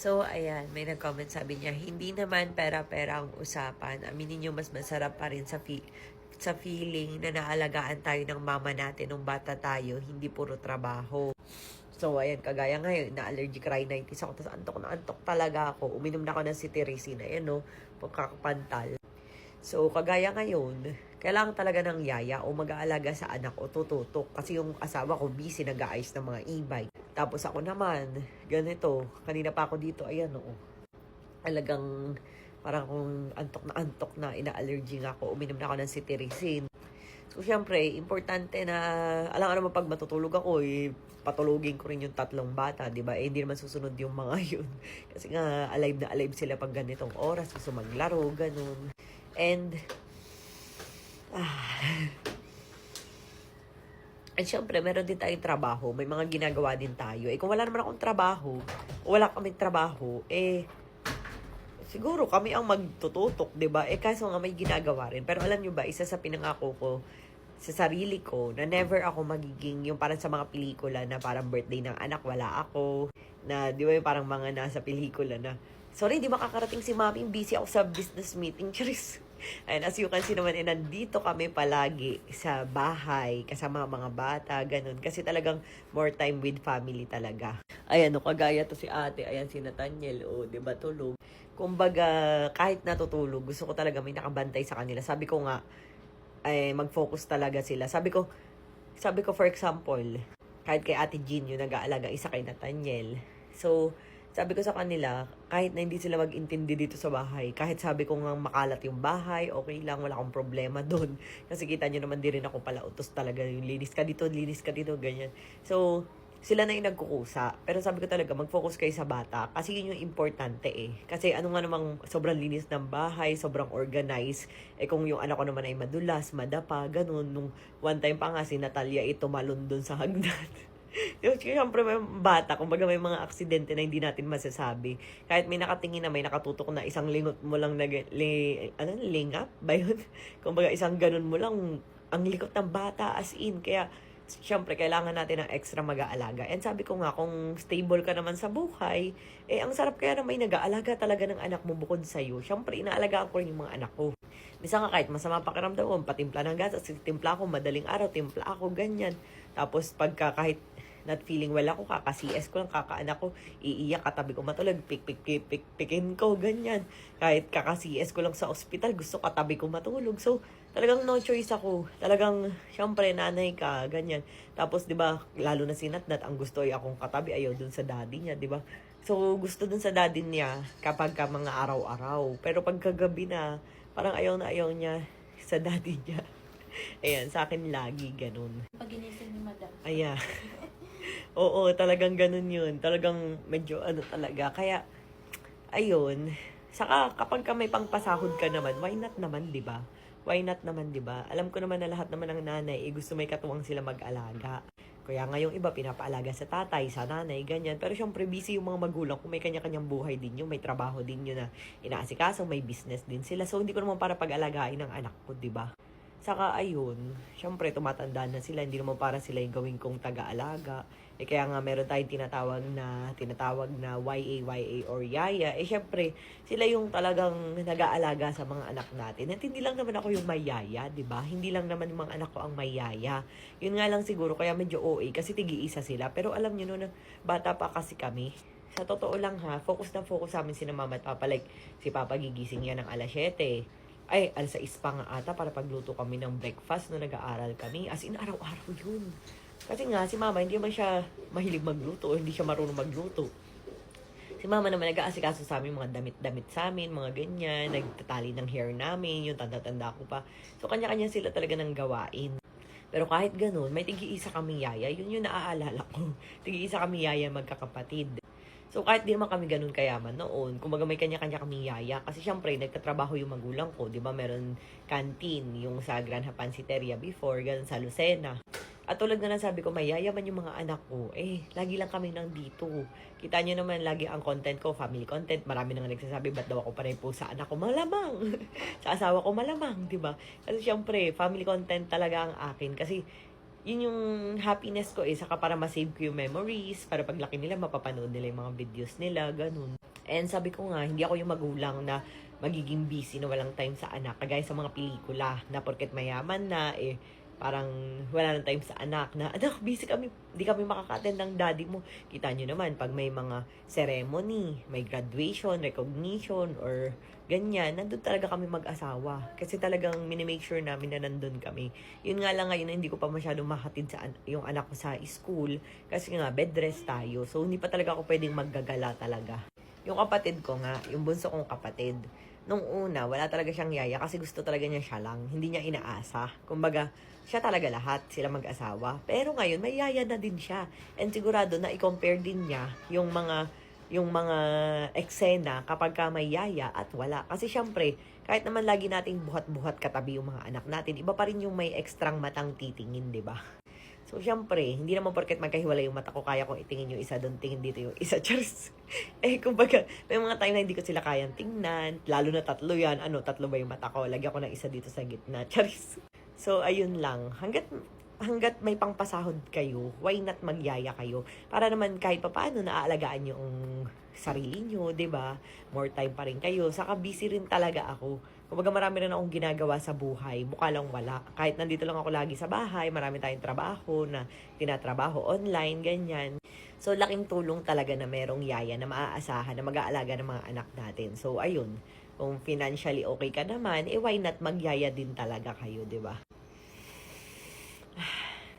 So, ayan, may nag-comment sabi niya, hindi naman pera-pera ang usapan. Aminin niyo mas masarap pa rin sa feeling na naalagaan tayo ng mama natin nung bata tayo, hindi puro trabaho. So, ayan, kagaya ngayon, na-allergic rhinitis ako, tapos antok na antok talaga ako. Uminom na ako ng cetirizine, ayan no, pagkakapantal. So, kagaya ngayon, kailangan talaga ng yaya o mag-aalaga sa anak o tututok. Kasi yung asawa ko busy nag-aayos ng mga e-bike. Tapos ako naman, ganito, kanina pa ako dito, ayan o. Talagang parang kung antok na ina-allergy nga ako, uminom na ako ng cetirizine. So, syempre, importante na, alam ka naman pag matutulog ako, patulugin ko rin yung 3 bata, di ba? Hindi naman susunod yung mga yun. Kasi nga, alive na alive sila pag ganitong oras, gusto maglaro, ganun. And syempre, meron din tayong trabaho. May mga ginagawa din tayo. Kung wala naman akong trabaho, o wala kaming trabaho, siguro kami ang magtututok, 'di ba? Kaso nga may ginagawa rin. Pero alam nyo ba, isa sa pinangako ko sa sarili ko na never ako magiging yung parang sa mga pelikula na parang birthday ng anak, wala ako. Na, di ba yung parang mga nasa pelikula na, sorry, di makakarating si mami, busy ako sa business meeting. Charis. And as you can see naman, nandito kami palagi sa bahay, kasama mga bata, ganun. Kasi talagang more time with family talaga. Ayan, no, kagaya to si ate, ayan si Nathaniel, di ba tulog. Kumbaga, kahit natutulog, gusto ko talaga may nakabantay sa kanila. Sabi ko nga, mag-focus talaga sila. Sabi ko for example, kahit kay Ate Jean yung nag-aalaga, isa kay Nathaniel. So, sabi ko sa kanila, kahit na hindi sila mag-intindi dito sa bahay, kahit sabi ko nga makalat yung bahay, okay lang, wala akong problema doon. Kasi kita nyo naman, di rin ako pala utos talaga, yung linis ka dito, ganyan. So, sila na yung nagkukusa. Pero sabi ko talaga, mag-focus kayo sa bata. Kasi yun yung importante Kasi ano nga namang sobrang linis ng bahay, sobrang organized. Kung yung anak ko naman ay madulas, madapa, ganun. Nung one time pa nga si Natalia tumalon dun sa hagdan. Siyempre may bata, kumbaga may mga aksidente na hindi natin masasabi. Kahit may nakatingin na may nakatutok na isang lingot mo lang lingap ba yun? Kumbaga isang ganun mo lang, ang likot ng bata as in. Kaya siyempre, kailangan natin ng extra mag-aalaga. And sabi ko nga, kung stable ka naman sa buhay, ang sarap kaya na may nag-aalaga talaga ng anak mo bukod sa'yo. Siyempre, inaalagaan ko rin yung mga anak ko. Minsan nga kahit masama pakiramdam ko, patimpla ng gas, timpla ako, madaling araw, timpla ako, ganyan. Tapos pagka kahit not feeling well ako, kaka-CS ko lang, kakaanak ko, iiyak, katabi ko matulog, pikin ko, ganyan. Kahit kaka-CS ko lang sa ospital, gusto katabi ko matulog. So, talagang no choice ako. Talagang, syempre, nanay ka, ganyan. Tapos, di ba, lalo na si Natnat, ang gusto ay akong katabi, ayaw dun sa daddy niya, di ba? So, gusto dun sa daddy niya kapag ka mga araw-araw. Pero pagkagabi na, parang ayaw na ayaw niya sa daddy niya. Ayan, sa akin lagi, ganun. Pag ginising ni Madam. Ayan. Oo, talagang ganun yun. Talagang medyo talaga. Kaya, ayun. Saka kapag ka may pangpasahod ka naman, why not naman, di ba? Why not naman, di ba? Alam ko naman na lahat naman ng nanay, gusto may katuwang sila mag-alaga. Kaya ngayong iba, pinapaalaga sa tatay, sa nanay, ganyan. Pero syempre, busy yung mga magulang kung may kanya-kanyang buhay din yun, may trabaho din yun na inaasikaso, may business din sila. So, hindi ko naman para pag-alagain ng anak ko, di ba? Saka ayun, syempre tumatanda na sila, hindi naman para sila yung gawin kong taga-alaga. Kaya nga meron tayong tinatawag na YA or yaya. Syempre, sila yung talagang nag-aalaga sa mga anak natin. At hindi lang naman ako yung may yaya, di ba? Hindi lang naman yung mga anak ko ang may yaya. Yun nga lang siguro, kaya medyo OA, kasi tigi-isa sila. Pero alam nyo no, bata pa kasi kami. Sa totoo lang focus na focus sa amin si mama at papa. Like, si papa gigising yan ng alas 7. Alas 6 pa nga ata para pagluto kami ng breakfast na nag-aaral kami. As in, araw-araw yun. Kasi nga, si mama, hindi naman siya mahilig magluto o hindi siya marunong magluto. Si mama naman nag-aasikaso sa amin, mga damit-damit sa amin, mga ganyan, nagtatali ng hair namin, yung tanda-tanda ko pa. So, kanya-kanya sila talaga ng gawain. Pero kahit ganun, may tigi-isa kaming yaya, yun yung naaalala ko. Tigi-isa kaming yaya magkakapatid. So, kahit di naman kami ganun kayaman noon, kumbaga may kanya-kanya kaming yaya. Kasi syempre, nagtatrabaho yung magulang ko. Di ba, meron canteen, yung sa Gran Hapansiteria before, ganun sa Lucena. At tulad na lang sabi ko, may yayaman yung mga anak ko. Lagi lang kami nandito. Kita nyo naman, lagi ang content ko, family content. Marami nang nagsasabi, ba't daw ako panay po sa anak ko? Malamang! Sa asawa ko, malamang, di ba? Kasi syempre, family content talaga ang akin. Kasi, yun yung happiness ko saka para ma-save ko yung memories, para paglaki nila, mapapanood nila yung mga videos nila, ganun. And sabi ko nga, hindi ako yung magulang na magiging busy na walang time sa anak. Kagaya sa mga pelikula na porket mayaman na, parang wala nang time sa anak na, anak, busy kami, di kami makaka-attend ng daddy mo. Kita nyo naman, pag may mga ceremony, may graduation, recognition, or ganyan, nandun talaga kami mag-asawa. Kasi talagang minimake sure namin na nandun kami. Yun nga lang ngayon, hindi ko pa masyadong mahatid sa yung anak ko sa school. Kasi nga, bed rest tayo. So, hindi pa talaga ako pwedeng maggagala talaga. Yung kapatid ko nga, yung bunso kong kapatid, nung una, wala talaga siyang yaya kasi gusto talaga niya siya lang. Hindi niya inaasa. Kumbaga, siya talaga lahat, sila mag-asawa. Pero ngayon, may yaya na din siya. And sigurado na i-compare din niya yung mga eksena kapag ka may yaya at wala. Kasi syempre, kahit naman lagi nating buhat-buhat katabi yung mga anak natin, iba pa rin yung may ekstrang matang titingin, di ba? So, syempre, hindi naman porket magkahiwalay yung mata ko, kaya kong itingin yung isa doon, tingin dito yung isa. Cheers! Kumbaga, may mga time na hindi ko sila kayang tingnan, lalo na tatlo yan. Ano, tatlo ba yung mata ko? Lagyan ko ng isa dito sa gitna. Cheers! So, ayun lang. Hanggat may pangpasahod kayo, why not magyaya kayo? Para naman kahit papaano naaalagaan yung sarili nyo, 'di ba? More time pa rin kayo. Saka busy rin talaga ako. Kumbaga marami rin akong ginagawa sa buhay. Mukha lang wala. Kahit nandito lang ako lagi sa bahay, marami tayong trabaho na tinatrabaho online, ganyan. So, laking tulong talaga na merong yaya na maaasahan na mag-aalaga ng mga anak natin. So, ayun. Kung financially okay ka naman, why not magyaya din talaga kayo, 'di ba?